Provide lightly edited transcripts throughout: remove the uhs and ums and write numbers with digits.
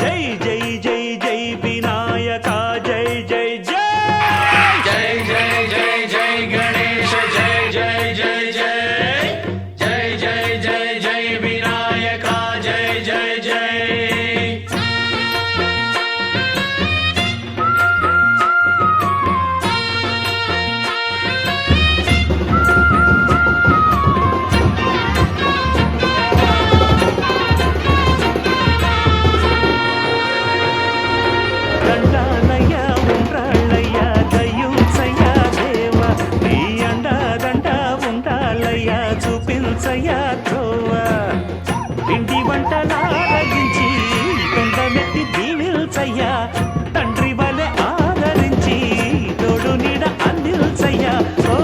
జై జై జై జై వినాయక జై జై జై జై జై జై జై గణేశ జై జై జై జై జై జై జై జై వినాయక జై జై జై దండాలయ్య ఉండ్రాళ్ళయ్య దయ్యుంచయ్య దేవ నీ అండా దండ ఉండాలయ్య చూపించయ్య త్రోవ పిండి వంటలారగించి కొండమెత్తి దీవిల్చయ్య తండ్రి వలె ఆదరించి తోడు నీడ అందిల్చయ్య ఓ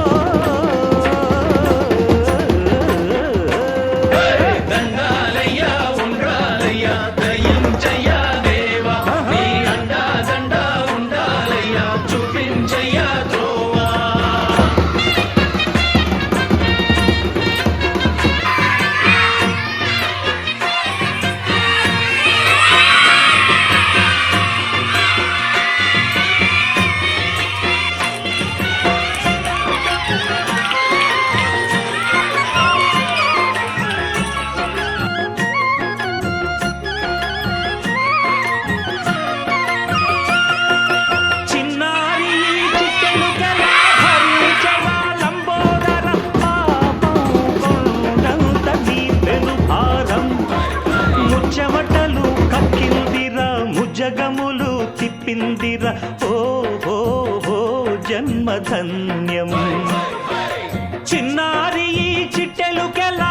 దండాలయ్య ఉండ్రాలయ్య దయించయ్య దేవా నీ అండా దండ ఉండాలయ్య చూపించయ్య త్రోవా చిన్నారి చిట్టెలు గల భరించవా లంబోదర పాపం కొండంత నీ పెను భారం ముచ్చమటలు కక్కిందిరా ముజ్జగములు తిప్పిందిరా ఓ ఓ ఓ జన్మధన్యం చిన్నారి చిట్టెలు గల